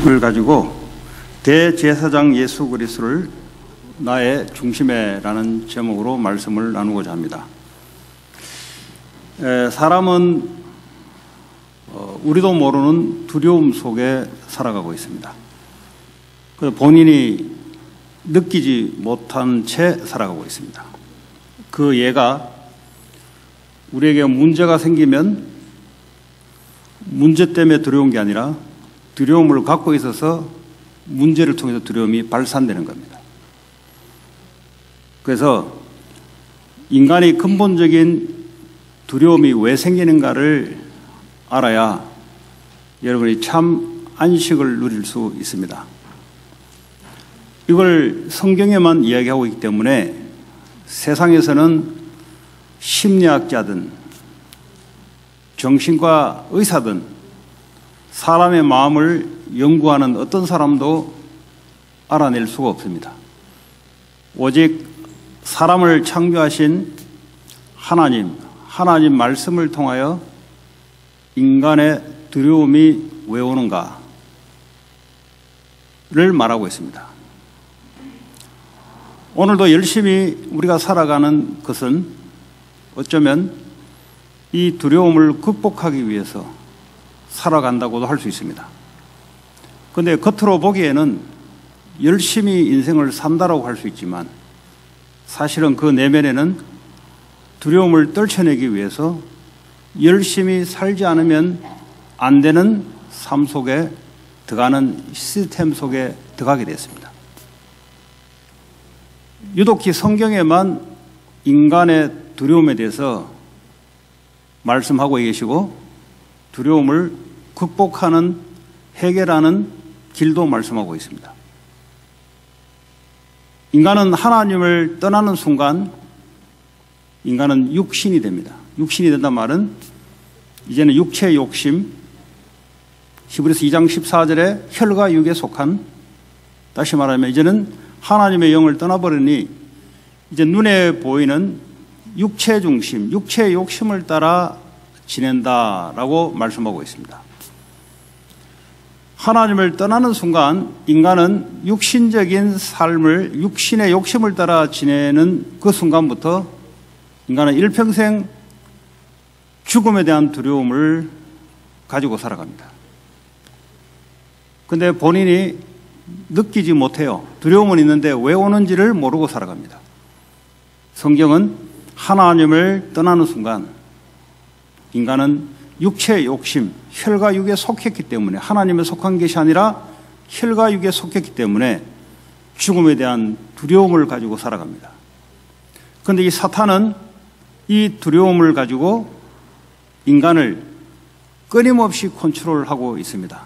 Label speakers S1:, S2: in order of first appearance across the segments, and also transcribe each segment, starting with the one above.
S1: 을 가지고 대제사장 예수 그리스도를 나의 중심에라는 제목으로 말씀을 나누고자 합니다. 사람은 우리도 모르는 두려움 속에 살아가고 있습니다. 본인이 느끼지 못한 채 살아가고 있습니다. 그 예가 우리에게 문제가 생기면 문제 때문에 두려운 게 아니라 두려움을 갖고 있어서 문제를 통해서 두려움이 발산되는 겁니다. 그래서 인간이 근본적인 두려움이 왜 생기는가를 알아야 여러분이 참 안식을 누릴 수 있습니다. 이걸 성경에만 이야기하고 있기 때문에 세상에서는 심리학자든 정신과 의사든 사람의 마음을 연구하는 어떤 사람도 알아낼 수가 없습니다. 오직 사람을 창조하신 하나님 말씀을 통하여 인간의 두려움이 왜 오는가를 말하고 있습니다. 오늘도 열심히 우리가 살아가는 것은 어쩌면 이 두려움을 극복하기 위해서 살아간다고도 할 수 있습니다. 그런데 겉으로 보기에는 열심히 인생을 산다라고 할 수 있지만 사실은 그 내면에는 두려움을 떨쳐내기 위해서 열심히 살지 않으면 안 되는 삶 속에 들어가는 시스템 속에 들어가게 됐습니다. 유독히 성경에만 인간의 두려움에 대해서 말씀하고 계시고 두려움을 극복하는 해결하는 길도 말씀하고 있습니다. 인간은 하나님을 떠나는 순간 인간은 육신이 됩니다. 육신이 된단 말은 이제는 육체의 욕심, 히브리서 2장 14절에 혈과 육에 속한, 다시 말하면 이제는 하나님의 영을 떠나버리니 이제 눈에 보이는 육체 중심, 육체의 욕심을 따라 지낸다라고 말씀하고 있습니다. 하나님을 떠나는 순간 인간은 육신적인 삶을 육신의 욕심을 따라 지내는 그 순간부터 인간은 일평생 죽음에 대한 두려움을 가지고 살아갑니다. 그런데 본인이 느끼지 못해요. 두려움은 있는데 왜 오는지를 모르고 살아갑니다. 성경은 하나님을 떠나는 순간 인간은 육체의 욕심, 혈과 육에 속했기 때문에, 하나님에 속한 것이 아니라 혈과 육에 속했기 때문에 죽음에 대한 두려움을 가지고 살아갑니다. 그런데 이 사탄은 이 두려움을 가지고 인간을 끊임없이 컨트롤하고 있습니다.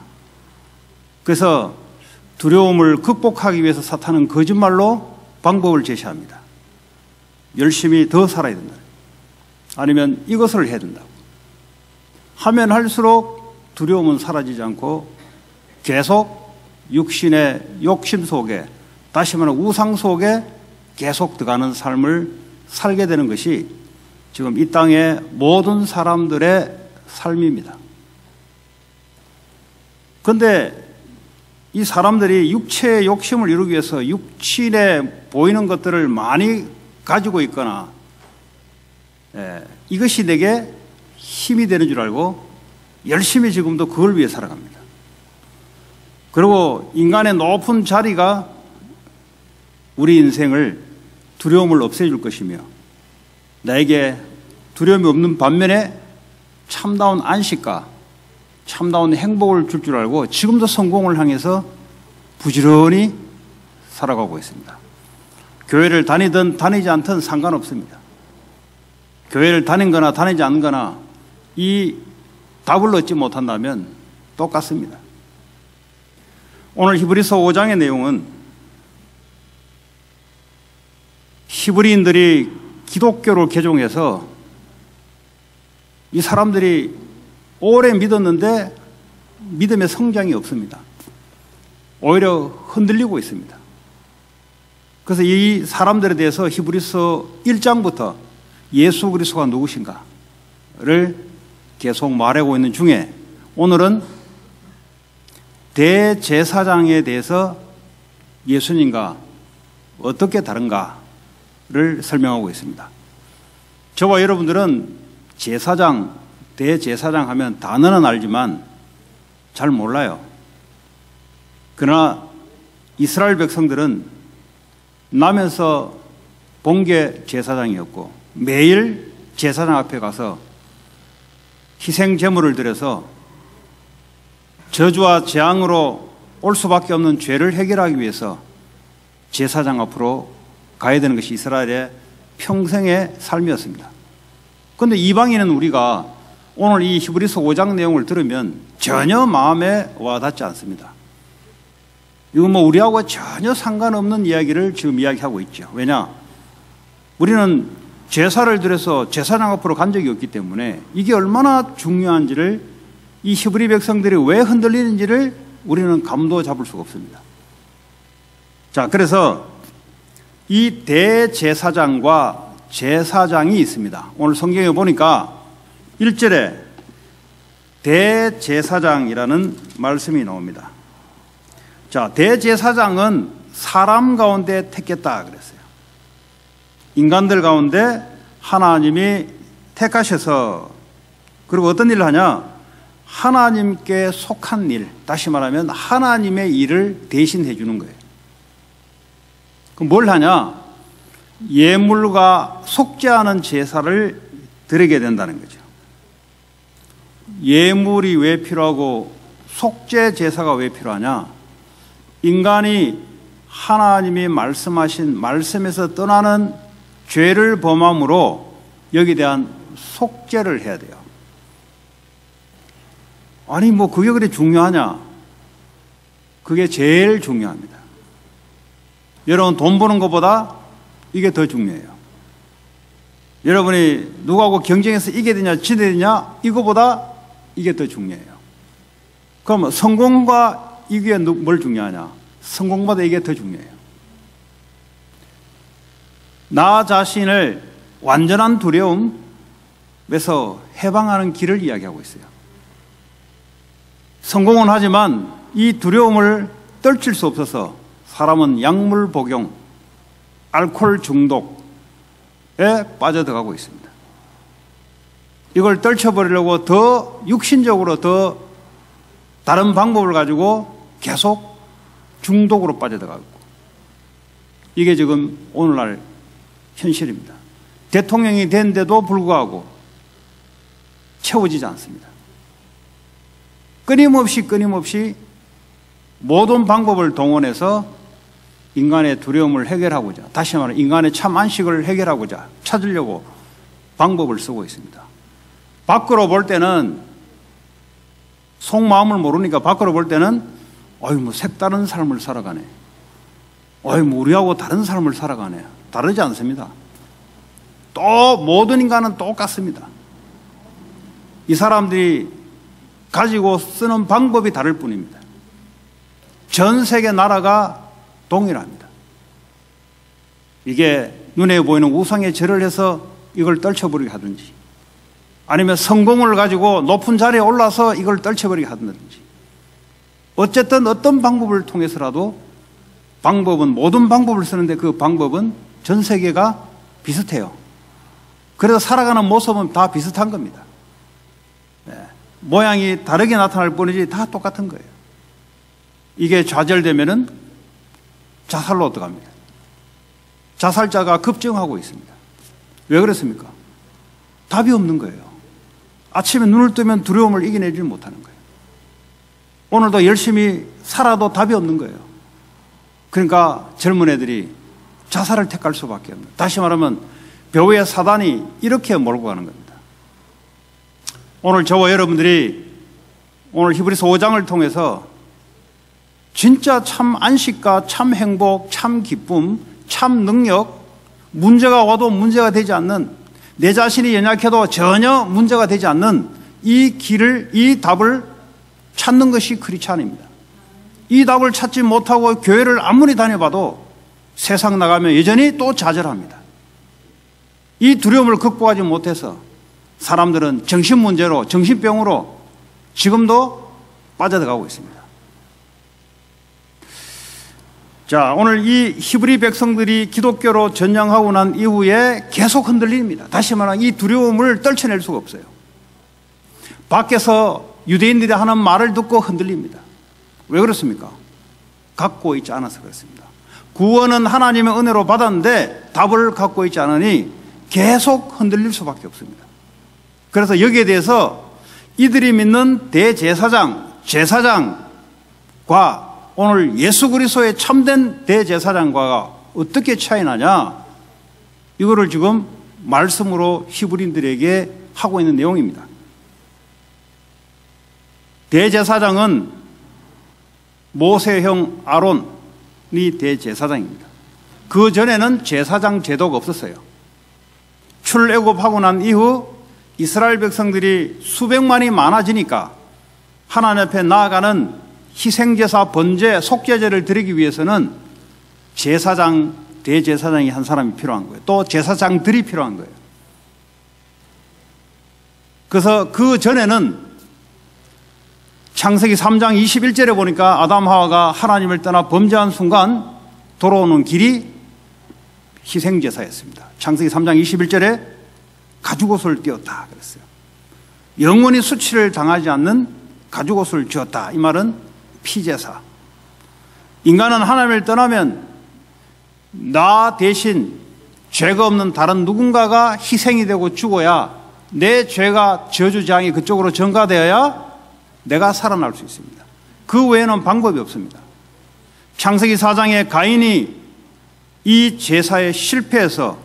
S1: 그래서 두려움을 극복하기 위해서 사탄은 거짓말로 방법을 제시합니다. 열심히 더 살아야 된다. 아니면 이것을 해야 된다고. 하면 할수록 두려움은 사라지지 않고 계속 육신의 욕심 속에, 다시 말하면 우상 속에 계속 들어가는 삶을 살게 되는 것이 지금 이 땅의 모든 사람들의 삶입니다. 그런데 이 사람들이 육체의 욕심을 이루기 위해서 육신에 보이는 것들을 많이 가지고 있거나 이것이 내게 힘이 되는 줄 알고 열심히 지금도 그걸 위해 살아갑니다. 그리고 인간의 높은 자리가 우리 인생을 두려움을 없애줄 것이며 나에게 두려움이 없는 반면에 참다운 안식과 참다운 행복을 줄 줄 알고 지금도 성공을 향해서 부지런히 살아가고 있습니다. 교회를 다니든 다니지 않든 상관없습니다. 교회를 다닌 거나 다니지 않은 거나 이 답을 얻지 못한다면 똑같습니다. 오늘 히브리서 5장의 내용은 히브리인들이 기독교를 개종해서 이 사람들이 오래 믿었는데 믿음의 성장이 없습니다. 오히려 흔들리고 있습니다. 그래서 이 사람들에 대해서 히브리서 1장부터 예수 그리스도가 누구신가를 계속 말하고 있는 중에 오늘은 대제사장에 대해서 예수님과 어떻게 다른가를 설명하고 있습니다. 저와 여러분들은 제사장, 대제사장 하면 단어는 알지만 잘 몰라요. 그러나 이스라엘 백성들은 나면서 본 게 제사장이었고 매일 제사장 앞에 가서 희생 제물을 드려서 저주와 재앙으로 올 수밖에 없는 죄를 해결하기 위해서 제사장 앞으로 가야 되는 것이 이스라엘의 평생의 삶이었습니다. 그런데 이방인은 우리가 오늘 이 히브리서 5장 내용을 들으면 전혀 마음에 와닿지 않습니다. 이건 뭐 우리하고 전혀 상관없는 이야기를 지금 이야기하고 있죠. 왜냐? 우리는 제사를 드려서 제사장 앞으로 간 적이 없기 때문에 이게 얼마나 중요한지를, 이 히브리 백성들이 왜 흔들리는지를 우리는 감도 잡을 수가 없습니다. 자, 그래서 이 대제사장과 제사장이 있습니다. 오늘 성경에 보니까 1절에 대제사장이라는 말씀이 나옵니다. 자, 대제사장은 사람 가운데 택했다 그랬어요. 인간들 가운데 하나님이 택하셔서, 그리고 어떤 일을 하냐? 하나님께 속한 일, 다시 말하면 하나님의 일을 대신해 주는 거예요. 그럼 뭘 하냐? 예물과 속죄하는 제사를 드리게 된다는 거죠. 예물이 왜 필요하고 속죄 제사가 왜 필요하냐? 인간이 하나님이 말씀하신 말씀에서 떠나는 죄를 범함으로 여기에 대한 속죄를 해야 돼요. 아니 뭐 그게 그리 중요하냐? 그게 제일 중요합니다. 여러분, 돈 버는 것보다 이게 더 중요해요. 여러분이 누구하고 경쟁해서 이겨야 되냐 지내야 되냐, 이거보다 이게 더 중요해요. 그럼 성공과 이게 뭘 중요하냐? 성공보다 이게 더 중요해요. 나 자신을 완전한 두려움에서 해방하는 길을 이야기하고 있어요. 성공은 하지만 이 두려움을 떨칠 수 없어서 사람은 약물 복용, 알코올 중독에 빠져들어가고 있습니다. 이걸 떨쳐버리려고 더 육신적으로 더 다른 방법을 가지고 계속 중독으로 빠져들어가고, 이게 지금 오늘날 현실입니다. 대통령이 됐는데도 불구하고 채워지지 않습니다. 끊임없이 모든 방법을 동원해서 인간의 두려움을 해결하고자, 다시 말하면 인간의 참 안식을 해결하고자 찾으려고 방법을 쓰고 있습니다. 밖으로 볼 때는, 속마음을 모르니까 밖으로 볼 때는 뭐 색다른 삶을 살아가네, 뭐 우리하고 다른 삶을 살아가네. 다르지 않습니다. 또 모든 인간은 똑같습니다. 이 사람들이 가지고 쓰는 방법이 다를 뿐입니다. 전 세계 나라가 동일합니다. 이게 눈에 보이는 우상에 절을 해서 이걸 떨쳐버리게 하든지, 아니면 성공을 가지고 높은 자리에 올라서 이걸 떨쳐버리게 하든지, 어쨌든 어떤 방법을 통해서라도 방법은, 모든 방법을 쓰는데 그 방법은 전 세계가 비슷해요. 그래서 살아가는 모습은 다 비슷한 겁니다. 모양이 다르게 나타날 뿐이지 다 똑같은 거예요. 이게 좌절되면은 자살로 어떡합니까? 자살자가 급증하고 있습니다. 왜 그렇습니까? 답이 없는 거예요. 아침에 눈을 뜨면 두려움을 이겨내지 못하는 거예요. 오늘도 열심히 살아도 답이 없는 거예요. 그러니까 젊은 애들이 자살을 택할 수밖에 없는, 다시 말하면 벼의 사단이 이렇게 몰고 가는 겁니다. 오늘 저와 여러분들이 오늘 히브리서 5장을 통해서 진짜 참 안식과 참 행복, 참 기쁨, 참 능력, 문제가 와도 문제가 되지 않는, 내 자신이 연약해도 전혀 문제가 되지 않는 이 길을, 이 답을 찾는 것이 크리스찬입니다. 이 답을 찾지 못하고 교회를 아무리 다녀봐도 세상 나가면 여전히 또 좌절합니다. 이 두려움을 극복하지 못해서 사람들은 정신문제로, 정신병으로 지금도 빠져들어가고 있습니다. 자, 오늘 이 히브리 백성들이 기독교로 전향하고 난 이후에 계속 흔들립니다. 다시 말하면 이 두려움을 떨쳐낼 수가 없어요. 밖에서 유대인들이 하는 말을 듣고 흔들립니다. 왜 그렇습니까? 갖고 있지 않아서 그렇습니다. 구원은 하나님의 은혜로 받았는데 답을 갖고 있지 않으니 계속 흔들릴 수밖에 없습니다. 그래서 여기에 대해서 이들이 믿는 대제사장, 제사장과 오늘 예수 그리스도의 참된 대제사장과 어떻게 차이 나냐? 이거를 지금 말씀으로 히브리인들에게 하고 있는 내용입니다. 대제사장은 모세형 아론이 대제사장입니다. 그 전에는 제사장 제도가 없었어요. 출애굽하고 난 이후 이스라엘 백성들이 수백만이 많아지니까 하나님 앞에 나아가는 희생제사, 번제, 속죄제를 드리기 위해서는 제사장, 대제사장이 한 사람이 필요한 거예요. 또 제사장들이 필요한 거예요. 그래서 그 전에는 창세기 3장 21절에 보니까 아담 하와가 하나님을 떠나 범죄한 순간 돌아오는 길이 희생제사였습니다. 창세기 3장 21절에 가죽옷을 띄었다 그랬어요. 영원히 수치를 당하지 않는 가죽옷을 지었다. 이 말은 피제사. 인간은 하나님을 떠나면 나 대신 죄가 없는 다른 누군가가 희생이 되고 죽어야 내 죄가 저주장이 그쪽으로 전가되어야 내가 살아날 수 있습니다. 그 외에는 방법이 없습니다. 창세기 4장에 가인이 이 제사에 실패해서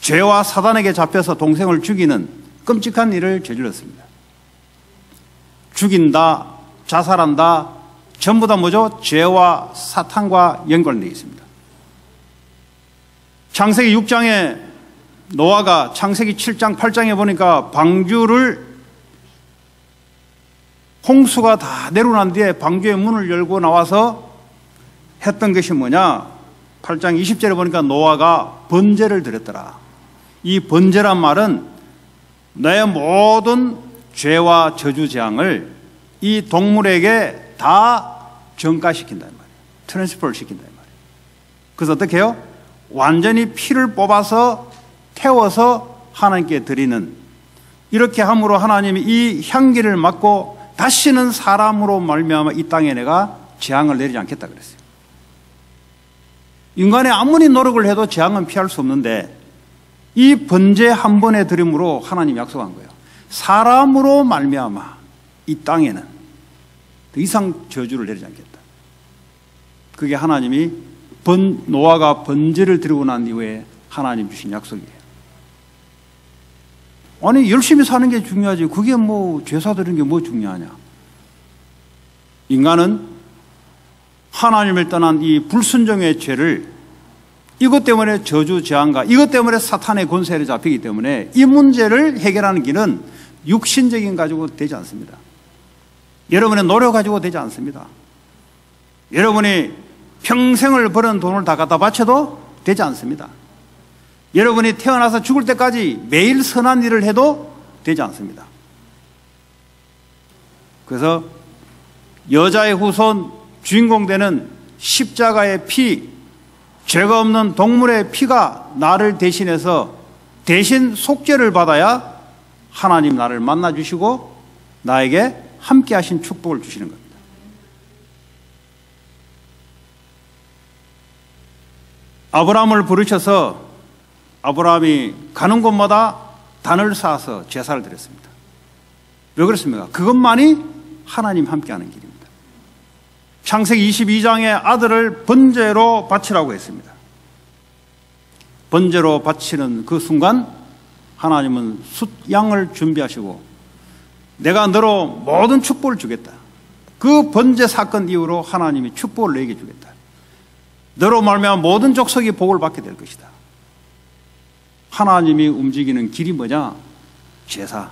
S1: 죄와 사단에게 잡혀서 동생을 죽이는 끔찍한 일을 저질렀습니다. 죽인다, 자살한다, 전부 다 뭐죠? 죄와 사탄과 연관되어 있습니다. 창세기 6장에 노아가 창세기 7장, 8장에 보니까 방주를 홍수가 다 내려고 난 뒤에 방주의 문을 열고 나와서 했던 것이 뭐냐? 8장 20절에 보니까 노아가 번제를 드렸더라. 이 번제란 말은 내 모든 죄와 저주 재앙을 이 동물에게 다 전가시킨다는 말이에요. 트랜스퍼를 시킨다는 말이에요. 그래서 어떻게 해요? 완전히 피를 뽑아서 태워서 하나님께 드리는, 이렇게 함으로 하나님이 이 향기를 맡고 다시는 사람으로 말미암아 이 땅에 내가 재앙을 내리지 않겠다 그랬어요. 인간이 아무리 노력을 해도 재앙은 피할 수 없는데 이 번제 한 번의 드림으로 하나님이 약속한 거예요. 사람으로 말미암아 이 땅에는 더 이상 저주를 내리지 않겠다. 그게 하나님이 노아가 번제를 드리고 난 이후에 하나님 주신 약속이에요. 아니 열심히 사는 게 중요하지 그게 뭐 제사 드리는 게 뭐 중요하냐. 인간은 하나님을 떠난 이 불순종의 죄를, 이것 때문에 저주 재앙과 이것 때문에 사탄의 권세를 잡히기 때문에 이 문제를 해결하는 길은 육신적인 가지고 되지 않습니다. 여러분의 노력 가지고 되지 않습니다. 여러분이 평생을 버는 돈을 다 갖다 바쳐도 되지 않습니다. 여러분이 태어나서 죽을 때까지 매일 선한 일을 해도 되지 않습니다. 그래서 여자의 후손 주인공 되는 십자가의 피, 죄가 없는 동물의 피가 나를 대신해서 대신 속죄를 받아야 하나님 나를 만나주시고 나에게 함께 하신 축복을 주시는 겁니다. 아브라함을 부르셔서 아브라함이 가는 곳마다 단을 쌓아서 제사를 드렸습니다. 왜 그렇습니까? 그것만이 하나님 함께하는 길입니다. 창세기 22장에 아들을 번제로 바치라고 했습니다. 번제로 바치는 그 순간 하나님은 숫양을 준비하시고 내가 너로 모든 축복을 주겠다. 그 번제 사건 이후로 하나님이 축복을 내게 주겠다. 너로 말미암아 모든 족속이 복을 받게 될 것이다. 하나님이 움직이는 길이 뭐냐? 제사.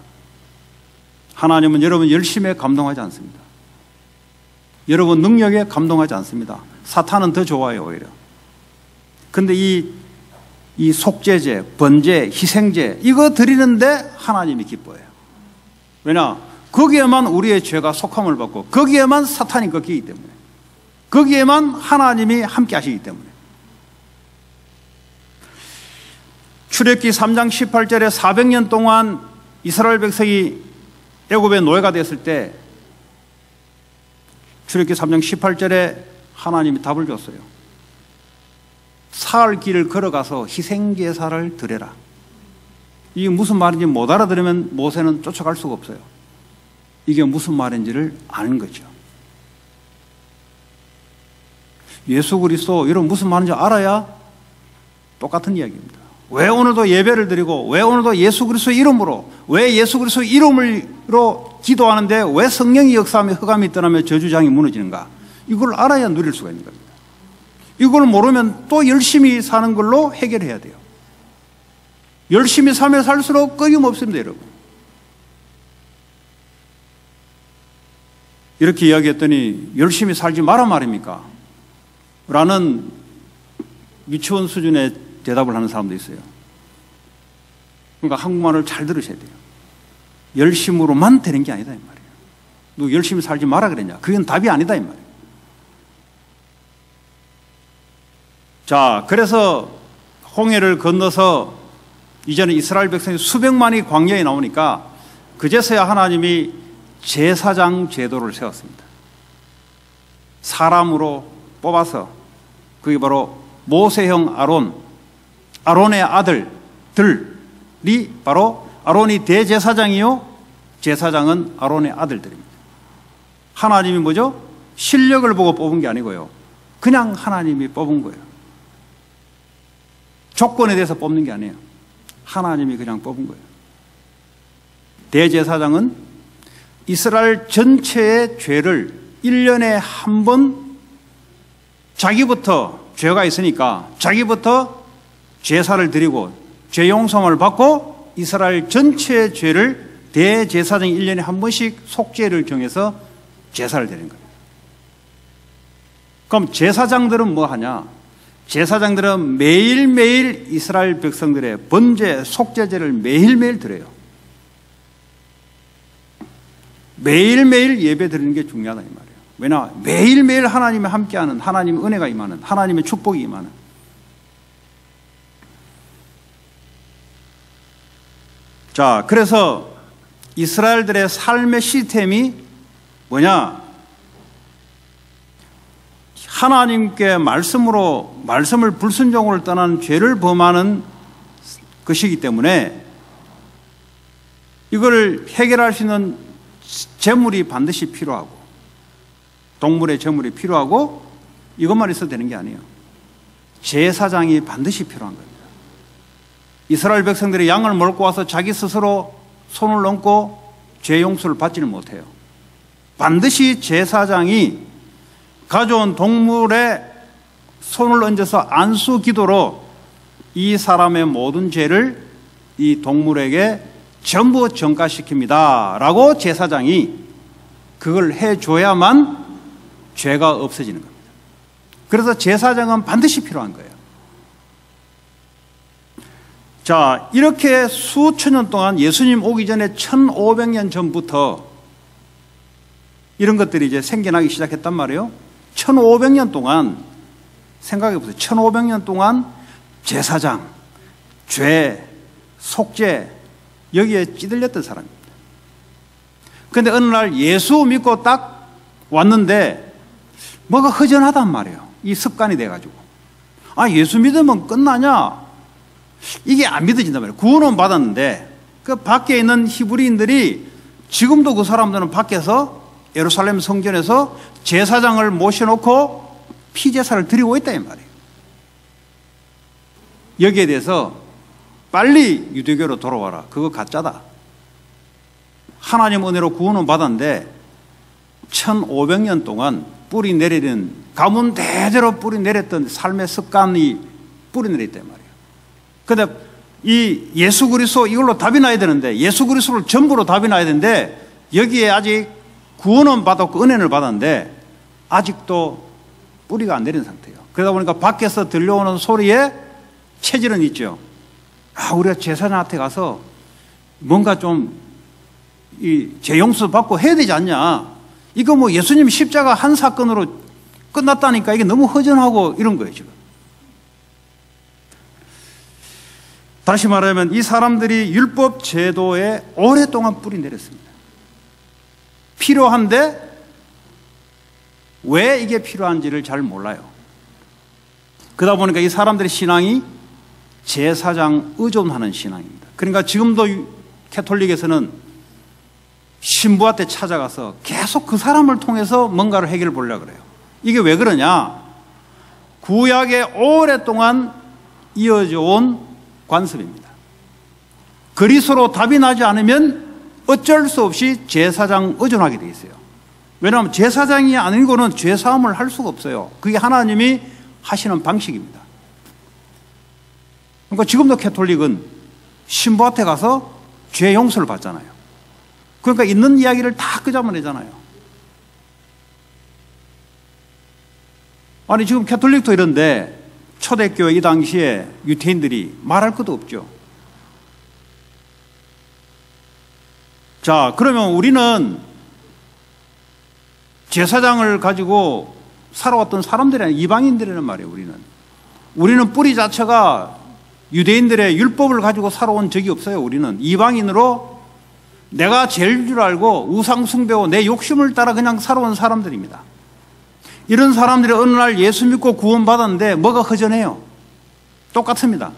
S1: 하나님은 여러분 열심에 감동하지 않습니다. 여러분 능력에 감동하지 않습니다. 사탄은 더 좋아요 오히려. 근데 이 속죄제, 번제, 희생제 이거 드리는데 하나님이 기뻐해요. 왜냐? 거기에만 우리의 죄가 속함을 받고 거기에만 사탄이 꺾이기 때문에. 거기에만 하나님이 함께 하시기 때문에. 출애굽기 3장 18절에 400년 동안 이스라엘 백성이 애굽의 노예가 됐을 때 출애굽기 3장 18절에 하나님이 답을 줬어요. 사흘 길을 걸어가서 희생제사를 드려라. 이게 무슨 말인지 못 알아들으면 모세는 쫓아갈 수가 없어요. 이게 무슨 말인지를 아는 거죠. 예수 그리스도 이런 무슨 말인지 알아야 똑같은 이야기입니다. 왜 오늘도 예배를 드리고 왜 오늘도 예수 그리스도 이름으로 왜 예수 그리스도 이름으로 기도하는데 왜 성령이 역사하며 흑암이 떠나며 저주장이 무너지는가? 이걸 알아야 누릴 수가 있는 겁니다. 이걸 모르면 또 열심히 사는 걸로 해결해야 돼요. 열심히 살면 살수록 끊임없습니다, 여러분. 이렇게 이야기했더니 열심히 살지 마라 말입니까? 라는 유치원 수준의 대답을 하는 사람도 있어요. 그러니까 한국말을 잘 들으셔야 돼요. 열심으로만 되는 게 아니다 이 말이에요. 너 열심히 살지 마라 그랬냐? 그건 답이 아니다 이 말이에요. 자, 그래서 홍해를 건너서 이제는 이스라엘 백성이 수백만이 광야에 나오니까 그제서야 하나님이 제사장 제도를 세웠습니다. 사람으로 뽑아서 그게 바로 모세형 아론의 아들들이 바로 아론이 대제사장이요, 제사장은 아론의 아들들입니다. 하나님이 뭐죠? 실력을 보고 뽑은 게 아니고요, 그냥 하나님이 뽑은 거예요. 조건에 대해서 뽑는 게 아니에요. 하나님이 그냥 뽑은 거예요. 대제사장은 이스라엘 전체의 죄를 1년에 한 번 자기부터 죄가 있으니까 자기부터 제사를 드리고 죄 용서를 받고 이스라엘 전체의 죄를 대제사장이 1년에 한 번씩 속죄를 정해서 제사를 드리는 거예요. 그럼 제사장들은 뭐 하냐? 제사장들은 매일매일 이스라엘 백성들의 번제, 속죄제를 매일매일 드려요. 매일매일 예배 드리는 게 중요하다 이 말이에요. 왜냐? 매일매일 하나님이 함께하는, 하나님의 은혜가 임하는, 하나님의 축복이 임하는. 자, 그래서 이스라엘들의 삶의 시스템이 뭐냐? 하나님께 말씀을 불순종으로 떠난 죄를 범하는 것이기 때문에 이걸 해결할 수 있는 제물이 반드시 필요하고, 동물의 제물이 필요하고, 이것만 있어도 되는 게 아니에요. 제사장이 반드시 필요한 겁니다. 이스라엘 백성들이 양을 몰고 와서 자기 스스로 손을 얹고 죄 용서를 받지는 못해요. 반드시 제사장이 가져온 동물의 손을 얹어서 안수 기도로 이 사람의 모든 죄를 이 동물에게 전부 전가시킵니다 라고 제사장이 그걸 해줘야만 죄가 없어지는 겁니다. 그래서 제사장은 반드시 필요한 거예요. 자, 이렇게 수천 년 동안 예수님 오기 전에 1500년 전부터 이런 것들이 이제 생겨나기 시작했단 말이에요. 1500년 동안 생각해 보세요. 1500년 동안 제사장, 죄, 속죄 여기에 찌들렸던 사람입니다. 그런데 어느 날 예수 믿고 딱 왔는데 뭐가 허전하단 말이에요. 이 습관이 돼가지고. 아, 예수 믿으면 끝나냐? 이게 안 믿어진단 말이에요. 구원은 받았는데 그 밖에 있는 히브리인들이 지금도 그 사람들은 밖에서 예루살렘 성전에서 제사장을 모셔놓고 피제사를 드리고 있다 이 말이에요. 여기에 대해서 빨리 유대교로 돌아와라. 그거 가짜다. 하나님 은혜로 구원은 받았는데 1500년 동안 뿌리 내리는, 가문 대대로 뿌리 내렸던 삶의 습관이 뿌리 내렸단 말이에요. 그런데 이 예수 그리스도 이걸로 답이 나야 되는데, 예수 그리스도를 전부로 답이 나야 되는데 여기에 아직 구원은 받았고 은혜를 받았는데 아직도 뿌리가 안 내린 상태예요. 그러다 보니까 밖에서 들려오는 소리에 체질은 있죠. 아, 우리가 제사장한테 가서 뭔가 좀 이 죄 용서 받고 해야 되지 않냐? 이거 뭐 예수님 십자가 한 사건으로 끝났다니까. 이게 너무 허전하고 이런 거예요, 지금. 다시 말하면 이 사람들이 율법 제도에 오랫동안 뿌리 내렸습니다. 필요한데 왜 이게 필요한지를 잘 몰라요. 그러다 보니까 이 사람들의 신앙이 제사장 의존하는 신앙입니다. 그러니까 지금도 캐톨릭에서는 신부한테 찾아가서 계속 그 사람을 통해서 뭔가를 해결해 보려고 그래요. 이게 왜 그러냐? 구약에 오랫동안 이어져 온 관습입니다. 그리스도로 답이 나지 않으면 어쩔 수 없이 제사장 의존하게 돼 있어요. 왜냐하면 제사장이 아니고는 죄사함을 할 수가 없어요. 그게 하나님이 하시는 방식입니다. 그러니까 지금도 캐톨릭은 신부한테 가서 죄 용서를 받잖아요. 그러니까 있는 이야기를 다 끄잡아내잖아요. 아니 지금 캐톨릭도 이런데 초대교회 이 당시에 유태인들이 말할 것도 없죠. 자, 그러면 우리는 제사장을 가지고 살아왔던 사람들이 아니라 이방인들이란 말이에요. 우리는 뿌리 자체가 유대인들의 율법을 가지고 살아온 적이 없어요. 우리는 이방인으로 내가 제일 줄 알고 우상 숭배하고 내 욕심을 따라 그냥 살아온 사람들입니다. 이런 사람들이 어느 날 예수 믿고 구원받았는데 뭐가 허전해요? 똑같습니다.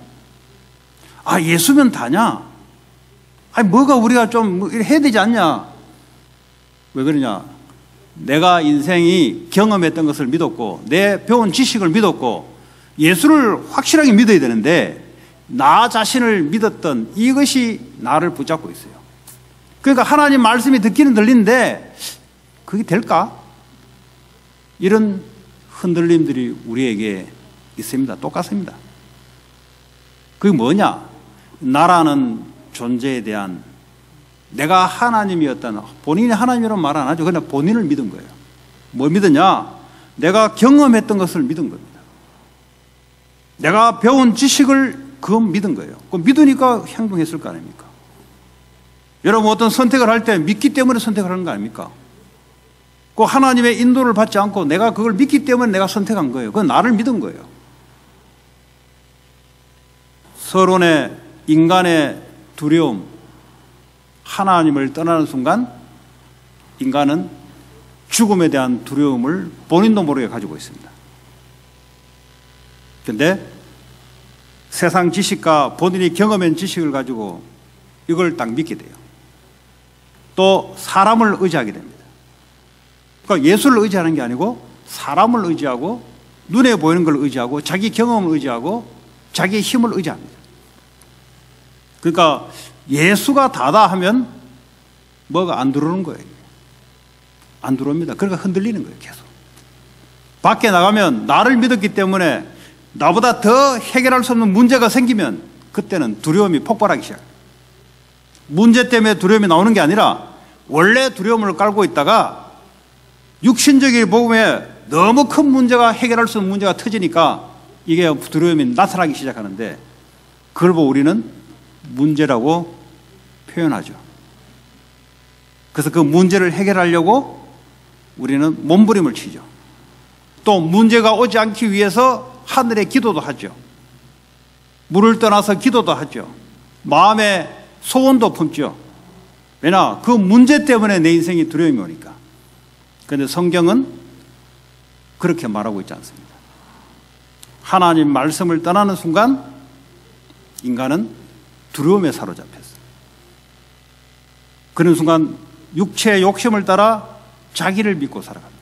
S1: 아, 예수면 다냐? 아니, 뭐가 우리가 좀 해야 되지 않냐? 왜 그러냐? 내가 인생이 경험했던 것을 믿었고, 내 배운 지식을 믿었고, 예수를 확실하게 믿어야 되는데, 나 자신을 믿었던 이것이 나를 붙잡고 있어요. 그러니까 하나님 말씀이 듣기는 들리는데, 그게 될까? 이런 흔들림들이 우리에게 있습니다. 똑같습니다. 그게 뭐냐? 나라는 존재에 대한 내가 하나님이었다는, 본인이 하나님이라는 말 안 하죠. 그냥 본인을 믿은 거예요. 뭐 믿었냐? 내가 경험했던 것을 믿은 겁니다. 내가 배운 지식을 그건 믿은 거예요. 그 믿으니까 행동했을 거 아닙니까? 여러분 어떤 선택을 할 때 믿기 때문에 선택을 하는 거 아닙니까? 그 하나님의 인도를 받지 않고 내가 그걸 믿기 때문에 내가 선택한 거예요. 그건 나를 믿은 거예요. 서론의 인간의 두려움, 하나님을 떠나는 순간 인간은 죽음에 대한 두려움을 본인도 모르게 가지고 있습니다. 그런데 세상 지식과 본인이 경험한 지식을 가지고 이걸 딱 믿게 돼요. 또 사람을 의지하게 됩니다. 그러니까 예수를 의지하는 게 아니고 사람을 의지하고 눈에 보이는 걸 의지하고 자기 경험을 의지하고 자기의 힘을 의지합니다. 그러니까 예수가 다다 하면 뭐가 안 들어오는 거예요. 안 들어옵니다. 그러니까 흔들리는 거예요. 계속. 밖에 나가면 나를 믿었기 때문에 나보다 더 해결할 수 없는 문제가 생기면 그때는 두려움이 폭발하기 시작해요. 문제 때문에 두려움이 나오는 게 아니라 원래 두려움을 깔고 있다가 육신적인 복음에 너무 큰 문제가 해결할 수 없는 문제가 터지니까 이게 두려움이 나타나기 시작하는데 그걸 보고 우리는 문제라고 표현하죠. 그래서 그 문제를 해결하려고 우리는 몸부림을 치죠. 또 문제가 오지 않기 위해서 하늘에 기도도 하죠. 물을 떠나서 기도도 하죠. 마음에 소원도 품죠. 왜냐? 그 문제 때문에 내 인생이 두려움이 오니까. 그런데 성경은 그렇게 말하고 있지 않습니다. 하나님 말씀을 떠나는 순간 인간은 두려움에 사로잡혔어요. 그런 순간 육체의 욕심을 따라 자기를 믿고 살아갑니다.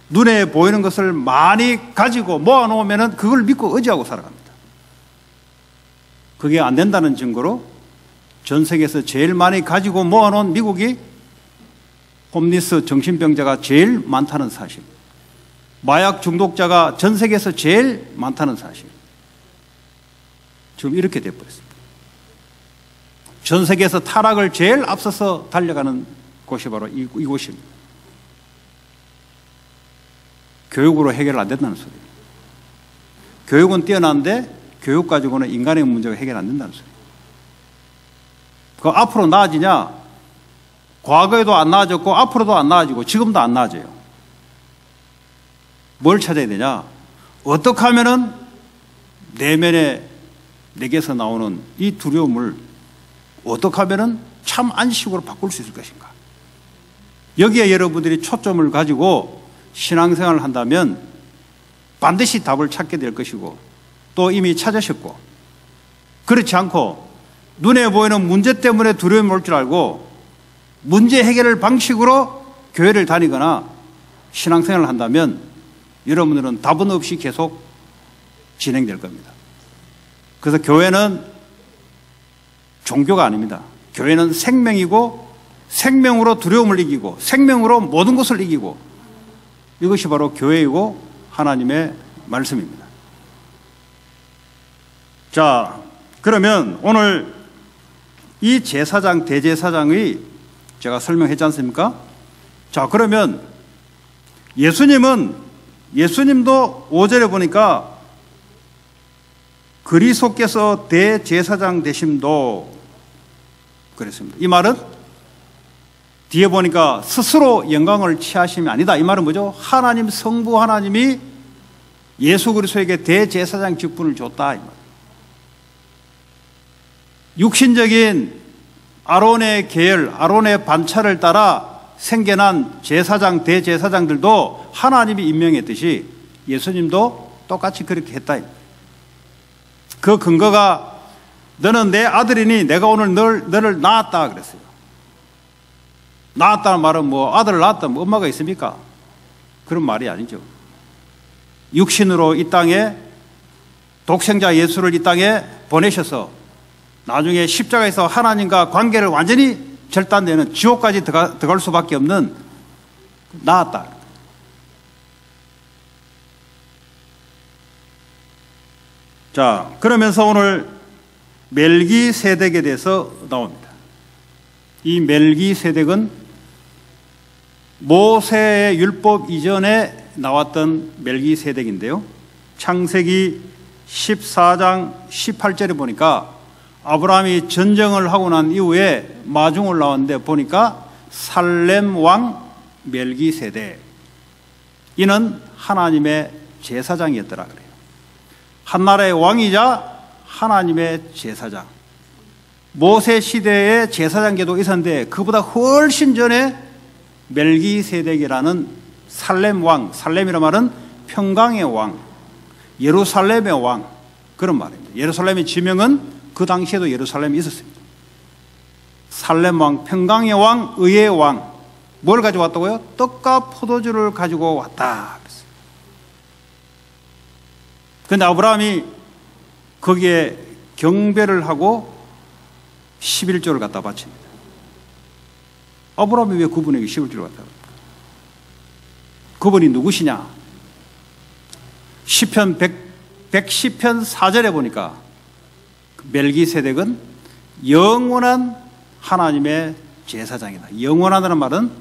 S1: 눈에 보이는 것을 많이 가지고 모아놓으면 그걸 믿고 의지하고 살아갑니다. 그게 안 된다는 증거로 전 세계에서 제일 많이 가지고 모아놓은 미국이 홈리스 정신병자가 제일 많다는 사실, 마약 중독자가 전 세계에서 제일 많다는 사실, 지금 이렇게 돼버렸습니다. 전 세계에서 타락을 제일 앞서서 달려가는 곳이 바로 이곳입니다. 교육으로 해결 안 된다는 소리예요. 교육은 뛰어난데 교육 가지고는 인간의 문제가 해결 안 된다는 소리예요. 그 앞으로 나아지냐? 과거에도 안 나아졌고 앞으로도 안 나아지고 지금도 안 나아져요. 뭘 찾아야 되냐? 어떻게 하면은 내면에 내게서 나오는 이 두려움을 어떻게 하면은 참 안식으로 바꿀 수 있을 것인가? 여기에 여러분들이 초점을 가지고 신앙생활을 한다면 반드시 답을 찾게 될 것이고 또 이미 찾으셨고, 그렇지 않고 눈에 보이는 문제 때문에 두려움이 올 줄 알고 문제 해결을 방식으로 교회를 다니거나 신앙생활을 한다면 여러분들은 답은 없이 계속 진행될 겁니다. 그래서 교회는 종교가 아닙니다. 교회는 생명이고 생명으로 두려움을 이기고 생명으로 모든 것을 이기고, 이것이 바로 교회이고 하나님의 말씀입니다. 자, 그러면 오늘 이 제사장, 대제사장의 제가 설명했지 않습니까? 자, 그러면 예수님도 5절에 보니까 그리스도께서 대제사장 되심도 그랬습니다. 이 말은 뒤에 보니까 스스로 영광을 취하심이 아니다. 이 말은 뭐죠? 하나님 성부 하나님이 예수 그리스도에게 대제사장 직분을 줬다 이 말. 육신적인 아론의 계열, 아론의 반차를 따라 생겨난 제사장, 대제사장들도 하나님이 임명했듯이 예수님도 똑같이 그렇게 했다. 그 근거가 너는 내 아들이니 내가 오늘 너를 낳았다 그랬어요. 낳았다는 말은 뭐 아들을 낳았다 뭐 엄마가 있습니까? 그런 말이 아니죠. 육신으로 이 땅에 독생자 예수를 이 땅에 보내셔서 나중에 십자가에서 하나님과 관계를 완전히 절단되는 지옥까지 들어갈 수밖에 없는 낳았다. 자, 그러면서 오늘 멜기세덱에 대해서 나옵니다. 이 멜기세덱은 모세의 율법 이전에 나왔던 멜기세덱인데요. 창세기 14장 18절에 보니까 아브라함이 전쟁을 하고 난 이후에 마중을 나왔는데 보니까 살렘 왕 멜기세덱, 이는 하나님의 제사장이었더라 그래요. 한 나라의 왕이자 하나님의 제사장. 모세 시대에 제사장계도 있었는데 그보다 훨씬 전에 멜기세덱이라는 살렘 왕, 살렘이라는 말은 평강의 왕, 예루살렘의 왕, 그런 말입니다. 예루살렘의 지명은 그 당시에도 예루살렘이 있었습니다. 살렘 왕, 평강의 왕, 의의 왕. 뭘 가지고 왔다고요? 떡과 포도주를 가지고 왔다 그랬어요. 그런데 아브라함이 거기에 경배를 하고 11조를 갖다 바칩니다. 아브라함이 왜 그분에게 11조를 갖다 바칩니까? 그분이 누구시냐? 시편 110편 4절에 보니까 멜기세덱은 영원한 하나님의 제사장이다. 영원하다는 말은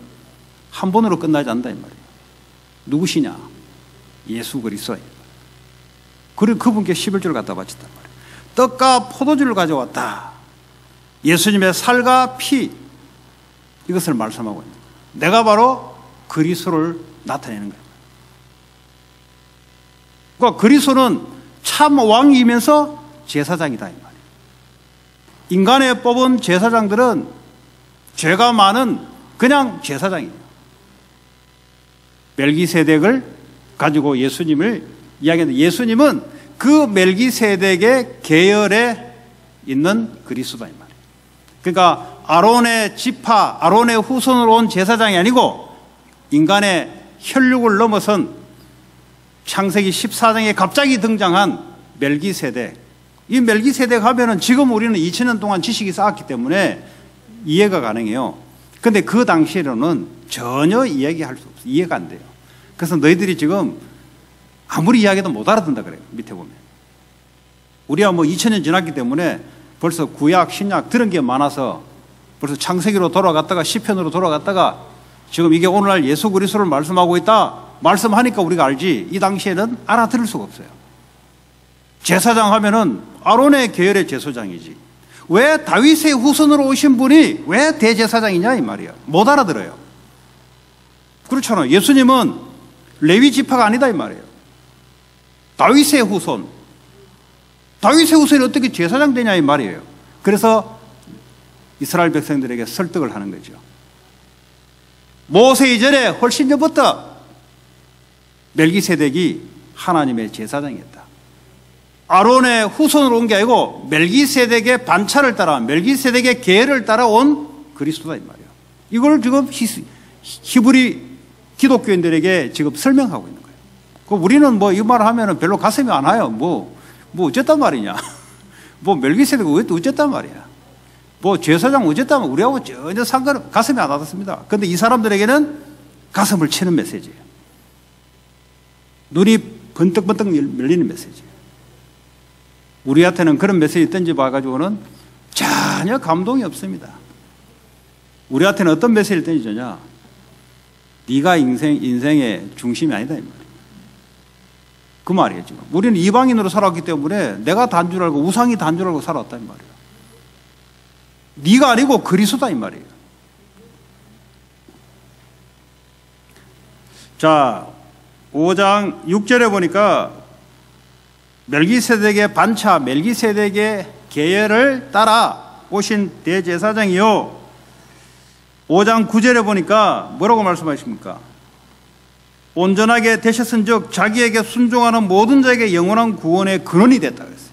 S1: 한 번으로 끝나지 않는다 이 말이에요. 누구시냐? 예수 그리스도. 그리고 그분께 11조를 갖다 바쳤단 말이에요. 떡과 포도주를 가져왔다. 예수님의 살과 피, 이것을 말씀하고 있는 거예요. 내가 바로 그리스도를 나타내는 거예요. 그러니까 그리스도는 참 왕이면서 제사장이다 이 말이에요. 인간의 뽑은 제사장들은 죄가 많은 그냥 제사장이에요. 멜기세덱을 가지고 예수님을 이야기하는데 예수님은 그 멜기세덱의 계열에 있는 그리스도다 이 말이에요. 그러니까 아론의 지파, 아론의 후손으로 온 제사장이 아니고 인간의 혈육을 넘어선 창세기 14장에 갑자기 등장한 멜기세덱. 이 멜기세덱 하면은 지금 우리는 2000년 동안 지식이 쌓았기 때문에 이해가 가능해요. 근데 그 당시에는 전혀 이야기할 수 없어요. 이해가 안 돼요. 그래서 너희들이 지금 아무리 이야기해도 못 알아듣는다 그래요. 밑에 보면. 우리가 뭐 2000년 지났기 때문에 벌써 구약, 신약 들은 게 많아서 벌써 창세기로 돌아갔다가 시편으로 돌아갔다가 지금 이게 오늘날 예수 그리스도를 말씀하고 있다. 말씀하니까 우리가 알지. 이 당시에는 알아들을 수가 없어요. 제사장 하면은 아론의 계열의 제사장이지. 왜 다윗의 후손으로 오신 분이 왜 대제사장이냐 이 말이야. 못 알아들어요. 그렇잖아요. 예수님은 레위 지파가 아니다 이 말이에요. 다윗의 후손. 다윗의 후손이 어떻게 제사장 되냐 이 말이에요. 그래서 이스라엘 백성들에게 설득을 하는 거죠. 모세 이전에 훨씬 전부터 멜기세덱이 하나님의 제사장이었다. 아론의 후손으로 온 게 아니고 멜기세덱의 반차를 따라 멜기세덱의 계를 따라온 그리스도다 이 말이에요. 이걸 지금 히브리 기독교인들에게 지금 설명하고 있는 거예요. 우리는 뭐 이 말을 하면은 별로 가슴이 안 와요. 뭐 어쨌단 말이냐. 뭐 멜기세덱 어쨌단 말이야. 뭐 제사장 어쨌다면 우리하고 전혀 가슴이 안 와닿습니다. 그런데 이 사람들에게는 가슴을 치는 메시지예요. 눈이 번뜩번뜩 열리는 메시지예요. 우리한테는 그런 메시지 던져봐가지고는 전혀 감동이 없습니다. 우리한테는 어떤 메시지를 던지냐? 네가 인생의 중심이 아니다 이 말이에요. 그 말이에요. 지금 우리는 이방인으로 살았기 때문에 내가 단 줄 알고 우상이 단 줄 알고 살았다 이 말이에요. 네가 아니고 그리스도다 이 말이에요. 자, 5장 6절에 보니까 멜기세덱의 반차, 멜기세덱의 계열을 따라 오신 대제사장이요. 5장 9절에 보니까 뭐라고 말씀하십니까? 온전하게 되셨은즉 자기에게 순종하는 모든 자에게 영원한 구원의 근원이 됐다 그랬어요.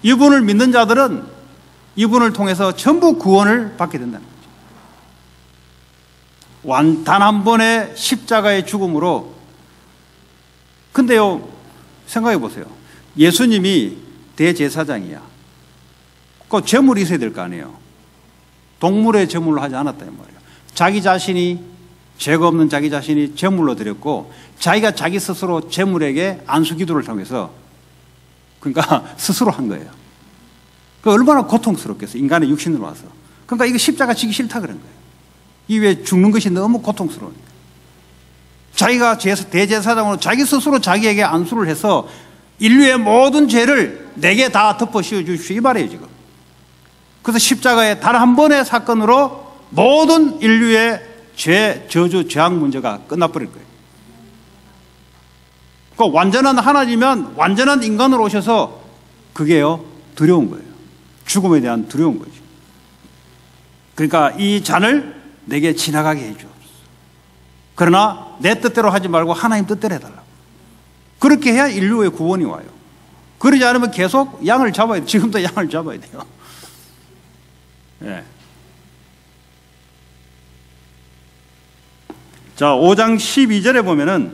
S1: 이분을 믿는 자들은 이분을 통해서 전부 구원을 받게 된다는 거죠. 단 한 번의 십자가의 죽음으로. 근데요, 생각해 보세요. 예수님이 대제사장이야. 그 제물이 있어야 될 거 아니에요. 동물의 제물로 하지 않았다 이 말이에요. 자기 자신이, 죄가 없는 자기 자신이 제물로 드렸고, 자기가 자기 스스로 제물에게 안수기도를 통해서, 그러니까 스스로 한 거예요. 그 얼마나 고통스럽겠어요. 인간의 육신으로 와서. 그러니까 이거 십자가 지기 싫다 그런 거예요. 이외에 죽는 것이 너무 고통스러우니까. 자기가 대제사장으로 자기 스스로 자기에게 안수를 해서 인류의 모든 죄를 내게 다 덮어 씌워 주십시오 이 말이에요 지금. 그래서 십자가의 단 한 번의 사건으로 모든 인류의 죄, 저주, 죄악 문제가 끝나버릴 거예요. 그 완전한 하나님이면 완전한 인간으로 오셔서 그게요 두려운 거예요. 죽음에 대한 두려운 거죠. 그러니까 이 잔을 내게 지나가게 해주옵소서. 그러나 내 뜻대로 하지 말고 하나님 뜻대로 해달라고. 그렇게 해야 인류의 구원이 와요. 그러지 않으면 계속 양을 잡아야 돼요. 지금도 양을 잡아야 돼요. 네. 자, 5장 12절에 보면은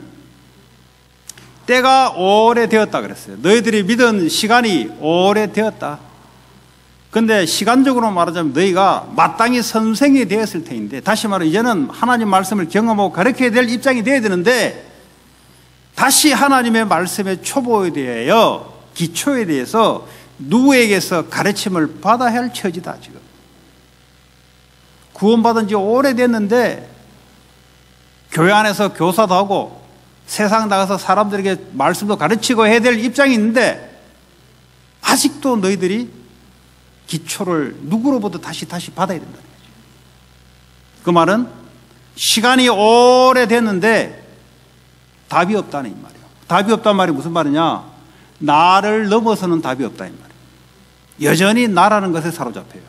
S1: 때가 오래되었다 그랬어요. 너희들이 믿은 시간이 오래되었다. 근데 시간적으로 말하자면 너희가 마땅히 선생이 되었을 테인데, 다시 말해 이제는 하나님 말씀을 경험하고 가르쳐야 될 입장이 되어야 되는데, 다시 하나님의 말씀의 초보에 대하여 기초에 대해서 누구에게서 가르침을 받아야 할 처지다 지금. 구원받은 지 오래됐는데 교회 안에서 교사도 하고 세상 나가서 사람들에게 말씀도 가르치고 해야 될 입장이 있는데 아직도 너희들이 기초를 누구로부터 다시 받아야 된다는 거죠. 그 말은 시간이 오래됐는데 답이 없다는 이 말이에요. 답이 없다는 말이 무슨 말이냐? 나를 넘어서는 답이 없다 이 말이에요. 여전히 나라는 것에 사로잡혀요.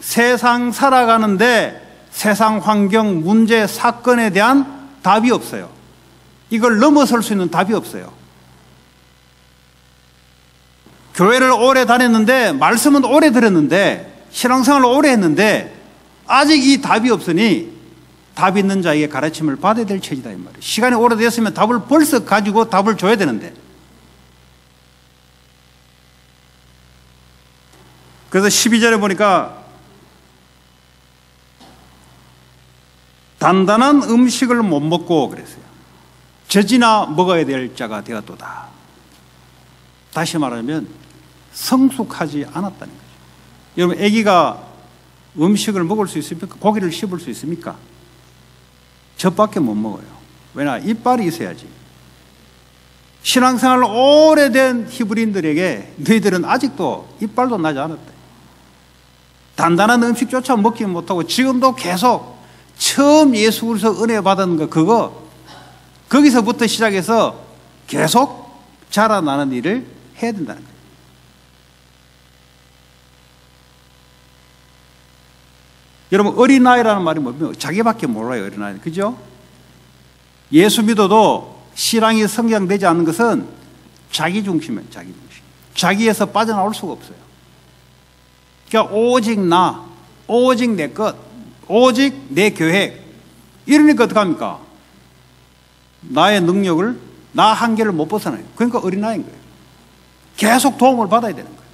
S1: 세상 살아가는데 세상 환경, 문제, 사건에 대한 답이 없어요. 이걸 넘어설 수 있는 답이 없어요. 교회를 오래 다녔는데, 말씀은 오래 들었는데, 신앙생활을 오래 했는데 아직 이 답이 없으니 답 있는 자에게 가르침을 받아야 될 처지다 이 말이에요. 시간이 오래되었으면 답을 벌써 가지고 답을 줘야 되는데. 그래서 12절에 보니까 단단한 음식을 못 먹고 그랬어요. 젖이나 먹어야 될 자가 되었도다. 다시 말하면 성숙하지 않았다는 거죠. 여러분, 아기가 음식을 먹을 수 있습니까? 고기를 씹을 수 있습니까? 젖밖에 못 먹어요. 왜냐? 이빨이 있어야지. 신앙생활 오래된 히브리인들에게 너희들은 아직도 이빨도 나지 않았다. 단단한 음식조차 먹지 못하고 지금도 계속 처음 예수 그리스도 은혜 받은 거 그거 거기서부터 시작해서 계속 자라나는 일을 해야 된다는 거예요. 여러분 어린아이라는 말이 뭡니까? 자기밖에 몰라요. 어린아이. 그죠? 예수 믿어도 신앙이 성장되지 않는 것은 자기 중심이에요. 자기 중심. 자기에서 빠져나올 수가 없어요. 그러니까 오직 나, 오직 내 것, 오직 내 계획. 이러니까 어떡합니까? 나의 능력을, 나 한계를 못 벗어나요. 그러니까 어린아이인 거예요. 계속 도움을 받아야 되는 거예요.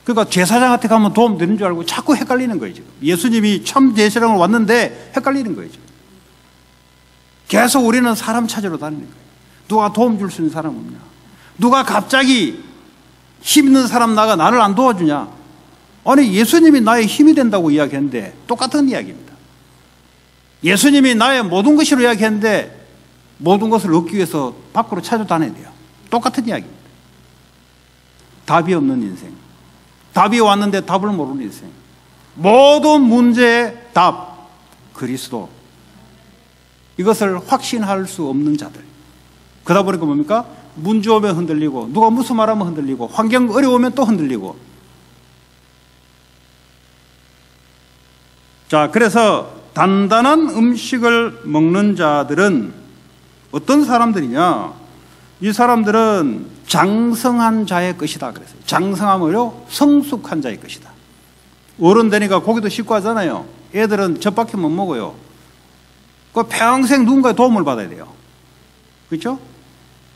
S1: 그러니까 제사장한테 가면 도움 되는 줄 알고 자꾸 헷갈리는 거예요. 지금 예수님이 참 제사장으로 왔는데 헷갈리는 거예요. 지금 계속 우리는 사람 찾으러 다니는 거예요. 누가 도움 줄 수 있는 사람 없냐? 누가 갑자기 힘 있는 사람 나가 나를 안 도와주냐? 아니 예수님이 나의 힘이 된다고 이야기했는데 똑같은 이야기입니다. 예수님이 나의 모든 것이로 이야기했는데 모든 것을 얻기 위해서 밖으로 찾아다녀야 돼요. 똑같은 이야기입니다. 답이 없는 인생. 답이 왔는데 답을 모르는 인생. 모든 문제의 답, 그리스도. 이것을 확신할 수 없는 자들. 그러다 보니까 뭡니까? 문제 오면 흔들리고, 누가 무슨 말하면 흔들리고, 환경 어려우면 또 흔들리고. 자, 그래서 단단한 음식을 먹는 자들은 어떤 사람들이냐? 이 사람들은 장성한 자의 것이다 그랬어요. 장성하면요, 성숙한 자의 것이다. 어른 되니까 고기도 씹고 하잖아요. 애들은 젖밖에 못 먹어요. 그 평생 누군가의 도움을 받아야 돼요. 그렇죠?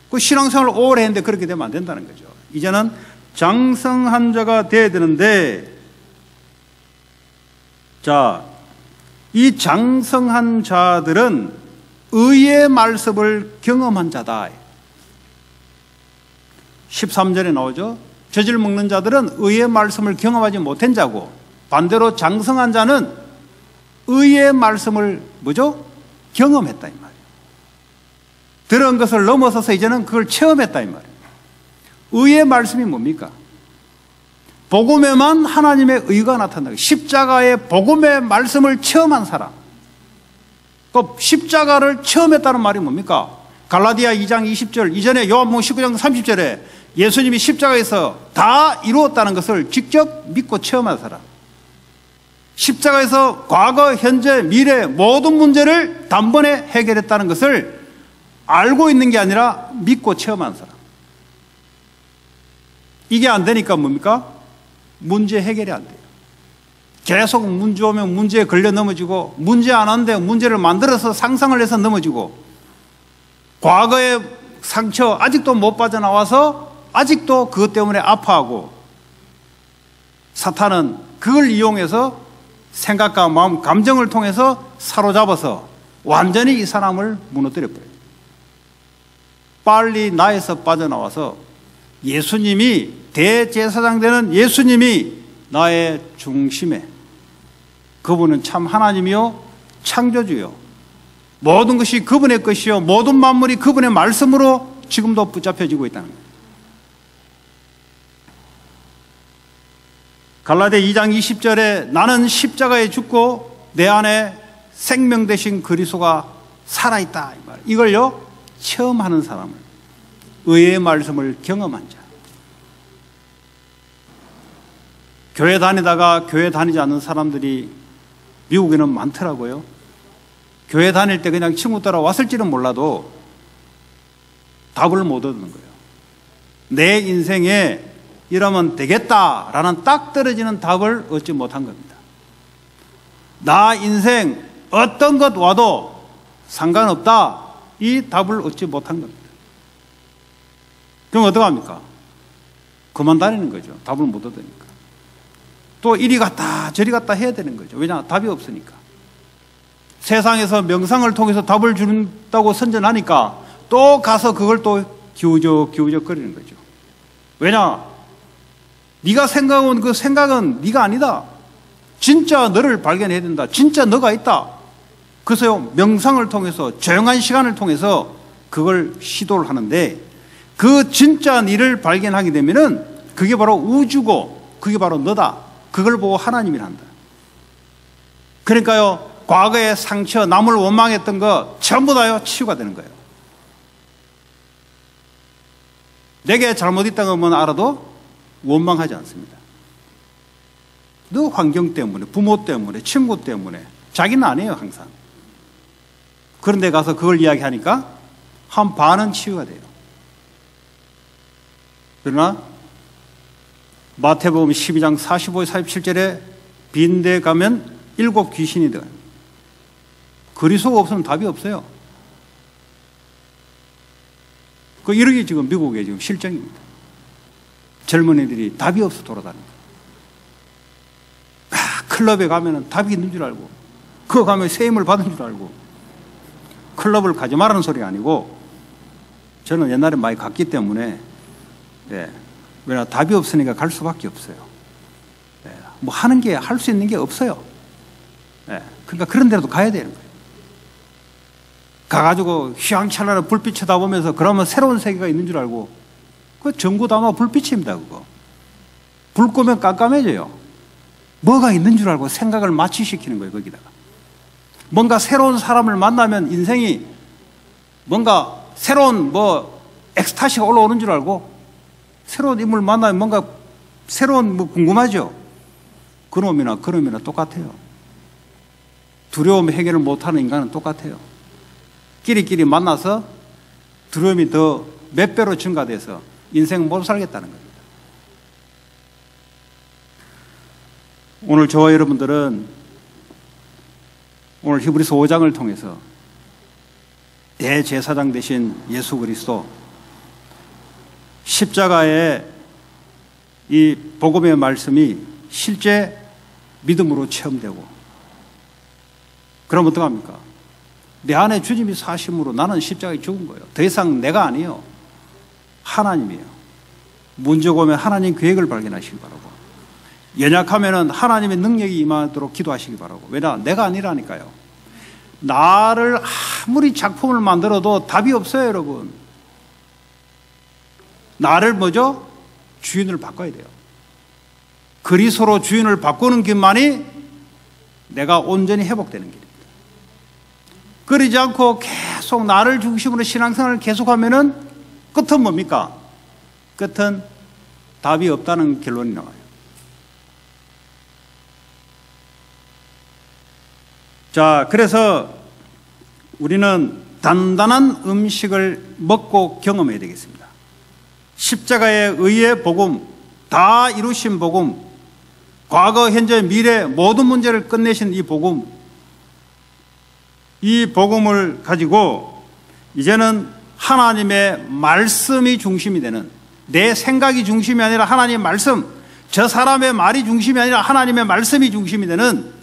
S1: 그 신앙생활을 오래 했는데 그렇게 되면 안 된다는 거죠. 이제는 장성한 자가 돼야 되는데, 자, 이 장성한 자들은 의의 말씀을 경험한 자다. 13절에 나오죠. 젖을 먹는 자들은 의의 말씀을 경험하지 못한 자고, 반대로 장성한 자는 의의 말씀을 뭐죠? 경험했다 이 말이에요. 들은 것을 넘어서서 이제는 그걸 체험했다 이 말이에요. 의의 말씀이 뭡니까? 복음에만 하나님의 의가 나타나고, 십자가의 복음의 말씀을 체험한 사람. 그 십자가를 체험했다는 말이 뭡니까? 갈라디아 2장 20절 이전에 요한복음 19장 30절에 예수님이 십자가에서 다 이루었다는 것을 직접 믿고 체험한 사람. 십자가에서 과거, 현재, 미래 모든 문제를 단번에 해결했다는 것을 알고 있는 게 아니라 믿고 체험한 사람. 이게 안 되니까 뭡니까? 문제 해결이 안 돼요. 계속 문제 오면 문제에 걸려 넘어지고, 문제 안 하는데 문제를 만들어서 상상을 해서 넘어지고, 과거의 상처 아직도 못 빠져나와서 아직도 그것 때문에 아파하고, 사탄은 그걸 이용해서 생각과 마음, 감정을 통해서 사로잡아서 완전히 이 사람을 무너뜨려 버려요. 빨리 나에서 빠져나와서 예수님이, 대제사장 되는 예수님이 나의 중심에, 그분은 참 하나님이요 창조주요, 모든 것이 그분의 것이요 모든 만물이 그분의 말씀으로 지금도 붙잡혀지고 있다는 거예요. 갈라디아 2장 20절에 나는 십자가에 죽고 내 안에 생명 되신 그리스도가 살아있다 이 말. 이걸요 체험하는 사람을, 의의 말씀을 경험한 자. 교회 다니다가 교회 다니지 않는 사람들이 미국에는 많더라고요. 교회 다닐 때 그냥 친구 따라 왔을지는 몰라도 답을 못 얻는 거예요. 내 인생에 이러면 되겠다라는 딱 떨어지는 답을 얻지 못한 겁니다. 나 인생 어떤 것 와도 상관없다, 이 답을 얻지 못한 겁니다. 그럼 어떡합니까? 그만 다니는 거죠. 답을 못 얻으니까. 또 이리 갔다 저리 갔다 해야 되는 거죠. 왜냐? 답이 없으니까. 세상에서 명상을 통해서 답을 준다고 선전하니까 또 가서 그걸 또 기우적거리는 거죠. 왜냐? 네가 생각한 그 생각은 네가 아니다. 진짜 너를 발견해야 된다. 진짜 너가 있다. 그래서 명상을 통해서, 조용한 시간을 통해서 그걸 시도를 하는데, 그 진짜 네를 발견하게 되면은 그게 바로 우주고 그게 바로 너다. 그걸 보고 하나님이 한다. 그러니까요, 과거의 상처, 남을 원망했던 거 전부 다요 치유가 되는 거예요. 내게 잘못했다는 것만 알아도 원망하지 않습니다. 너 환경 때문에, 부모 때문에, 친구 때문에 자기는 아니에요 항상. 그런데 가서 그걸 이야기하니까 한 반은 치유가 돼요. 그러나 마태복음 12장 45, 47절에 빈대 가면 7 귀신이 들어가요. 그리스도가 없으면 답이 없어요. 이렇게 지금 미국의 지금 실정입니다. 젊은이들이 답이 없어 돌아다닙니다. 클럽에 가면 답이 있는 줄 알고, 그거 가면 세임을 받은 줄 알고, 클럽을 가지 말라는 소리가 아니고, 저는 옛날에 많이 갔기 때문에, 왜냐, 답이 없으니까 갈 수밖에 없어요. 뭐 하는 게, 할 수 있는 게 없어요. 그러니까 그런 데라도 가야 되는 거예요. 가가지고 휘황찬란한 불빛 쳐다보면서 그러면 새로운 세계가 있는 줄 알고, 그거 전구 담아 불빛입니다, 그거. 불 끄면 깜깜해져요. 뭐가 있는 줄 알고 생각을 마취시키는 거예요, 거기다가. 뭔가 새로운 사람을 만나면 인생이 뭔가 새로운 엑스타시가 올라오는 줄 알고, 새로운 인물 만나면 뭔가 새로운 궁금하죠? 그놈이나 똑같아요. 두려움 해결을 못하는 인간은 똑같아요. 끼리끼리 만나서 두려움이 더 몇 배로 증가돼서 인생 못 살겠다는 겁니다. 오늘 저와 여러분들은 오늘 히브리서 5장을 통해서 대제사장 되신 예수 그리스도, 십자가의 이 복음의 말씀이 실제 믿음으로 체험되고, 그럼 어떡합니까? 내 안에 주님이 사심으로 나는 십자가에 죽은 거예요. 더 이상 내가 아니에요. 하나님이에요. 문제가 오면 하나님 계획을 발견하시기 바라고, 연약하면 하나님의 능력이 임하도록 기도하시기 바라고. 왜냐? 내가 아니라니까요. 나를 아무리 작품을 만들어도 답이 없어요, 여러분. 나를 주인을 바꿔야 돼요. 그리스도로 주인을 바꾸는 길만이 내가 온전히 회복되는 길입니다. 그러지 않고 계속 나를 중심으로 신앙생활을 계속하면은 끝은 뭡니까? 끝은 답이 없다는 결론이 나와요. 자, 그래서 우리는 단단한 음식을 먹고 경험해야 되겠습니다. 십자가의 의의 복음, 다 이루신 복음, 과거, 현재, 미래 모든 문제를 끝내신 이 복음, 이 복음을 가지고 이제는 하나님의 말씀이 중심이 되는, 내 생각이 중심이 아니라 하나님의 말씀, 저 사람의 말이 중심이 아니라 하나님의 말씀이 중심이 되는,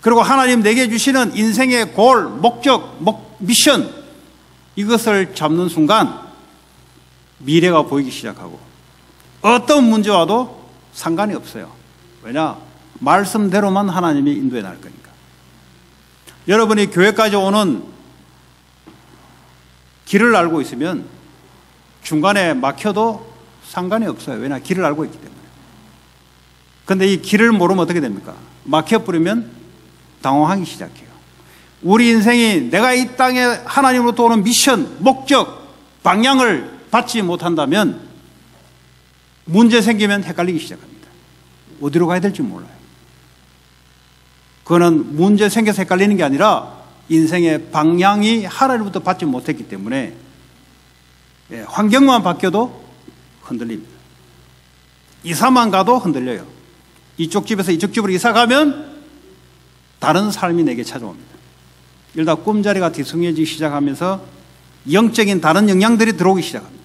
S1: 그리고 하나님 내게 주시는 인생의 골, 목적, 미션, 이것을 잡는 순간 미래가 보이기 시작하고 어떤 문제 와도 상관이 없어요. 왜냐? 말씀대로만 하나님이 인도해 나갈 거니까. 여러분이 교회까지 오는 길을 알고 있으면 중간에 막혀도 상관이 없어요. 왜냐? 길을 알고 있기 때문에. 그런데 이 길을 모르면 어떻게 됩니까? 막혀버리면 당황하기 시작해요. 우리 인생이 내가 이 땅에 하나님으로부터 오는 미션, 목적, 방향을 받지 못한다면 문제 생기면 헷갈리기 시작합니다. 어디로 가야 될지 몰라요. 그거는 문제 생겨서 헷갈리는 게 아니라 인생의 방향이 하나님부터 받지 못했기 때문에 환경만 바뀌어도 흔들립니다. 이사만 가도 흔들려요. 이쪽 집에서 이쪽 집으로 이사 가면 다른 삶이 내게 찾아옵니다. 이러다 꿈자리가 뒤숭해지기 시작하면서 영적인 다른 영향들이 들어오기 시작합니다.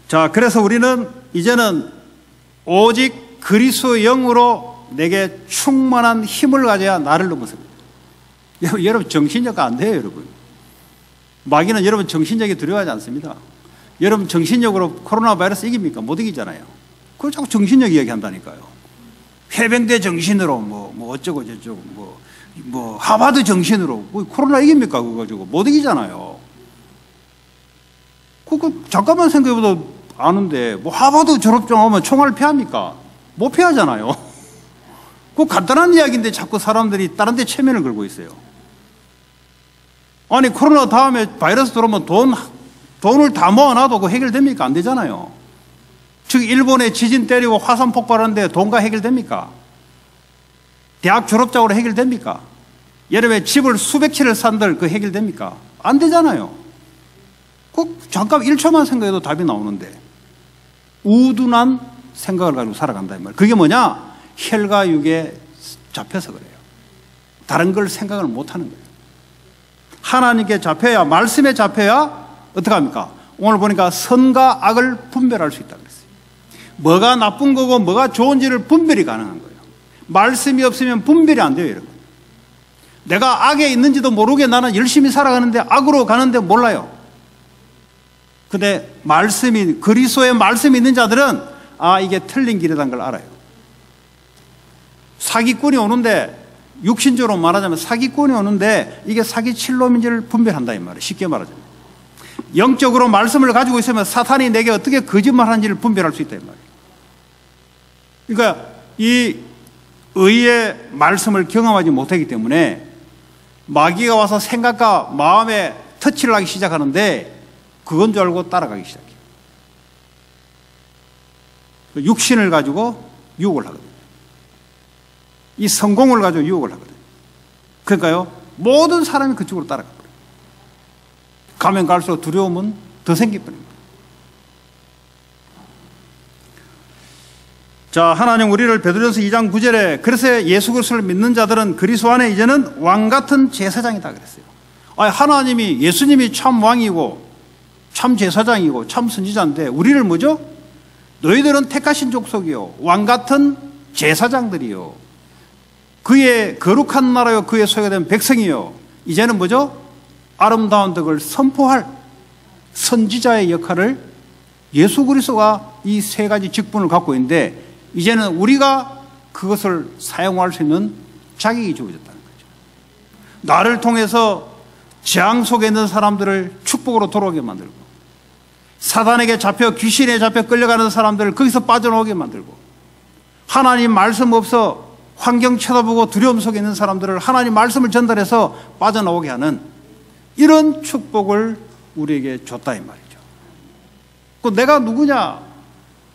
S1: 자, 그래서 우리는 이제는 오직 그리스도의 영으로 내게 충만한 힘을 가져야 나를 넘어섭니다. 여러분 정신력가 안 돼요, 여러분. 마귀는 여러분 정신력이 두려워하지 않습니다. 여러분 정신력으로 코로나 바이러스 이깁니까? 못 이기잖아요. 그걸 자꾸 정신력 이야기한다니까요. 해병대 정신으로 뭐 어쩌고 저쩌고 뭐 하버드 정신으로 코로나 이깁니까? 그거 가지고 못 이기잖아요. 그거 잠깐만 생각해봐도 아는데 뭐 하버드 졸업장 오면 총알 피합니까? 못 피하잖아요. 그 간단한 이야기인데 자꾸 사람들이 다른 데 체면을 걸고 있어요. 아니, 코로나 다음에 바이러스 들어오면 돈을 다 모아놔도 그 해결됩니까? 안 되잖아요. 즉, 일본에 지진 때리고 화산 폭발하는데 돈과 해결됩니까? 대학 졸업장으로 해결됩니까? 여름에 집을 수백 채를 산들 그 해결됩니까? 안 되잖아요. 꼭 잠깐 1초만 생각해도 답이 나오는데 우둔한 생각을 가지고 살아간다 이 말이에요. 그게 뭐냐? 혈과 육에 잡혀서 그래요. 다른 걸 생각을 못하는 거예요. 하나님께 잡혀야, 말씀에 잡혀야 어떻게 합니까? 오늘 보니까 선과 악을 분별할 수 있다 그랬어요. 뭐가 나쁜 거고 뭐가 좋은지를 분별이 가능한 거예요. 말씀이 없으면 분별이 안 돼요, 여러분. 내가 악에 있는지도 모르게 나는 열심히 살아가는데 악으로 가는데 몰라요. 근데 말씀이, 그리스도의 말씀이 있는 자들은 이게 틀린 길이라는 걸 알아요. 사기꾼이 오는데, 육신적으로 말하자면 사기꾼이 오는데 이게 사기칠놈인지를 분별한다 이 말이에요. 쉽게 말하자면. 영적으로 말씀을 가지고 있으면 사탄이 내게 어떻게 거짓말하는지를 분별할 수 있다 이 말이에요. 그러니까 이 의의 말씀을 경험하지 못하기 때문에 마귀가 와서 생각과 마음에 터치를 하기 시작하는데 그건 줄 알고 따라가기 시작해요. 육신을 가지고 유혹을 하거든요. 이 성공을 가지고 유혹을 하거든요. 그러니까요, 모든 사람이 그쪽으로 따라가 버려요. 가면 갈수록 두려움은 더 생기버립니다. 자, 하나님 우리를 베드로전서 2장 9절에 그래서 예수 그리스도를 믿는 자들은 그리스도 안에 이제는 왕 같은 제사장이다 그랬어요. 하나님이, 예수님이 참 왕이고 참 제사장이고 참 선지자인데 우리를 뭐죠? 너희들은 택하신 족속이요, 왕 같은 제사장들이요, 그의 거룩한 나라요, 그의 소유된 백성이요, 이제는 뭐죠? 아름다운 덕을 선포할 선지자의 역할을 예수 그리스도가 이 세 가지 직분을 갖고 있는데 이제는 우리가 그것을 사용할 수 있는 자격이 주어졌다는 거죠. 나를 통해서 재앙 속에 있는 사람들을 축복으로 돌아오게 만들고, 사단에게 잡혀 귀신에 잡혀 끌려가는 사람들을 거기서 빠져나오게 만들고, 하나님 말씀 없어 환경 쳐다보고 두려움 속에 있는 사람들을 하나님 말씀을 전달해서 빠져나오게 하는 이런 축복을 우리에게 줬다 이 말이죠. 그 내가 누구냐?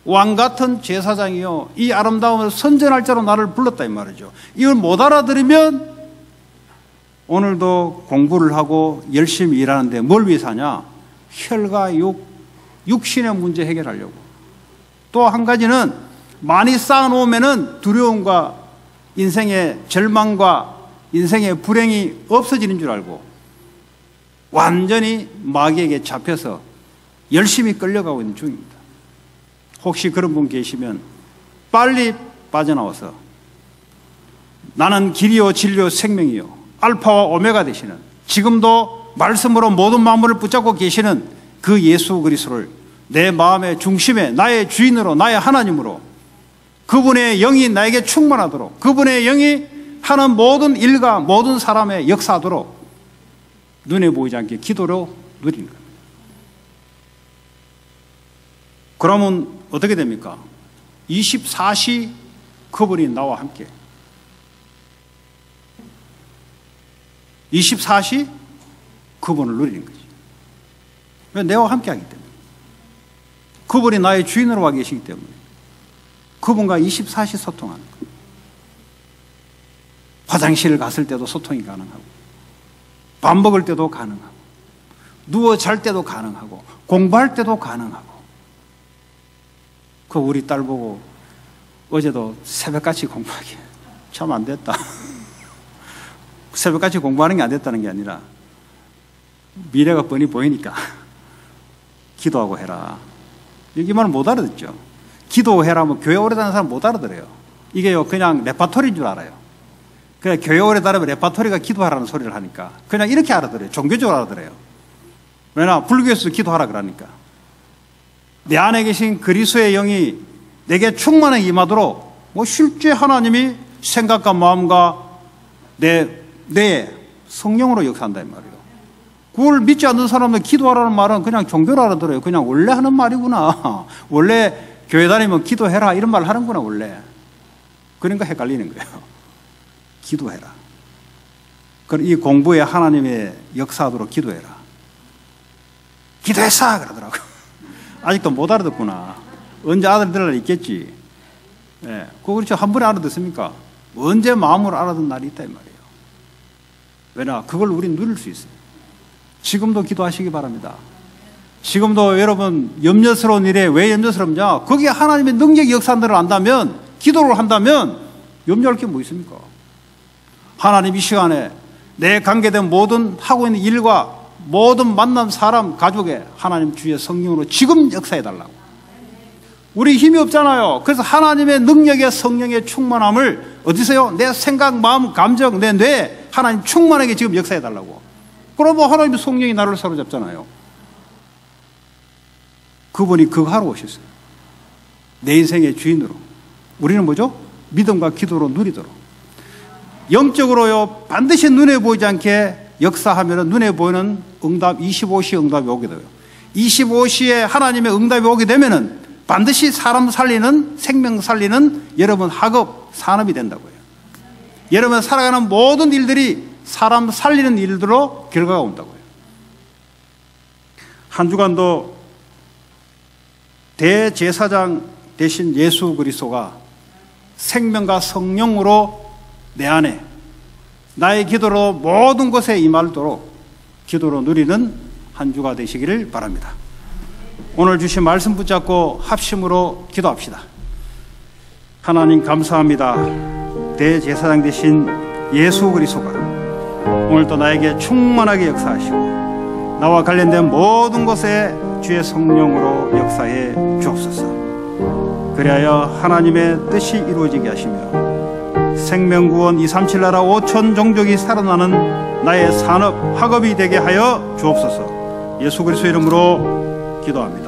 S1: 왕 같은 제사장이요, 이 아름다움을 선전할 자로 나를 불렀다 이 말이죠. 이걸 못 알아들으면 오늘도 공부를 하고 열심히 일하는데 뭘 위해서 하냐? 혈과 육신의 문제 해결하려고. 또 한 가지는 많이 쌓아놓으면은 두려움과 인생의 절망과 인생의 불행이 없어지는 줄 알고 완전히 마귀에게 잡혀서 열심히 끌려가고 있는 중입니다. 혹시 그런 분 계시면 빨리 빠져나와서 나는 길이요 진리요 생명이요 알파와 오메가 되시는, 지금도 말씀으로 모든 만물을 붙잡고 계시는 그 예수 그리스도를 내 마음의 중심에 나의 주인으로, 나의 하나님으로, 그분의 영이 나에게 충만하도록, 그분의 영이 하는 모든 일과 모든 사람의 역사하도록 눈에 보이지 않게 기도로 누리는 겁니다. 그러면 어떻게 됩니까? 24시 그분이 나와 함께, 24시 그분을 누리는 거지. 왜? 내와 함께 하기 때문에. 그분이 나의 주인으로 와 계시기 때문에 그분과 24시 소통하는 거예요. 화장실을 갔을 때도 소통이 가능하고, 밥 먹을 때도 가능하고, 누워 잘 때도 가능하고, 공부할 때도 가능하고. 그 우리 딸 보고 어제도 새벽같이 공부하기 참 안 됐다. 새벽같이 공부하는 게 안 됐다는 게 아니라 미래가 뻔히 보이니까 기도하고 해라. 이 말은 못 알아듣죠. 기도해라 하면 교회 오래 다니는 사람 못 알아들어요. 이게요 그냥 레파토리인 줄 알아요. 그냥 교회 오래 다니면 레파토리가 기도하라는 소리를 하니까 그냥 이렇게 알아들어요. 종교적으로 알아들어요. 왜냐? 불교에서도 기도하라 그러니까. 내 안에 계신 그리스도의 영이 내게 충만하게 임하도록 실제 하나님이 생각과 마음과 내 성령으로 역사한다 이 말이에요. 그걸 믿지 않는 사람은 기도하라는 말은 그냥 종교로 알아들어요. 그냥 원래 하는 말이구나. 원래 교회 다니면 기도해라 이런 말 하는구나 원래. 그러니까 헷갈리는 거예요. 기도해라. 이 공부에 하나님의 역사하도록 기도해라. 기도했어! 그러더라고. 아직도 못 알아듣구나. 언제 알아듣을 날 있겠지. 예. 그거 그렇죠. 한 번에 알아듣습니까? 언제 마음으로 알아듣는 날이 있다 이 말이에요. 왜냐? 그걸 우린 누릴 수 있어요. 지금도 기도하시기 바랍니다. 지금도 여러분 염려스러운 일에 왜 염려스럽냐? 거기에 하나님의 능력이 역사한다를 안다면, 기도를 한다면 염려할 게 뭐 있습니까? 하나님 이 시간에 내 관계된 모든 하고 있는 일과 모든 만남 사람 가족에 하나님 주의 성령으로 지금 역사해달라고. 우리 힘이 없잖아요. 그래서 하나님의 능력의 성령의 충만함을 어디서요? 내 생각, 마음, 감정, 내 뇌 하나님 충만하게 지금 역사해달라고. 그러면 하나님의 성령이 나를 사로잡잖아요. 그분이 그거 하러 오셨어요. 내 인생의 주인으로. 우리는 뭐죠? 믿음과 기도로 누리도록. 영적으로요, 반드시 눈에 보이지 않게 역사하면 눈에 보이는 응답, 25시 응답이 오게 돼요. 25시에 하나님의 응답이 오게 되면은 반드시 사람 살리는, 생명 살리는 여러분 학업, 산업이 된다고요. 여러분 살아가는 모든 일들이 사람 살리는 일들로 결과가 온다고요. 한 주간도 대제사장 대신 예수 그리스도가 생명과 성령으로 내 안에 나의 기도로 모든 것에 임하도록 기도로 누리는 한 주가 되시기를 바랍니다. 오늘 주신 말씀 붙잡고 합심으로 기도합시다. 하나님 감사합니다. 대제사장 되신 예수 그리스도가 오늘도 나에게 충만하게 역사하시고 나와 관련된 모든 것에 주의 성령으로 역사해 주옵소서. 그리하여 하나님의 뜻이 이루어지게 하시며 생명구원 237 나라 5천 종족이 살아나는 나의 산업, 학업이 되게 하여 주옵소서. 예수 그리스도 이름으로 기도합니다.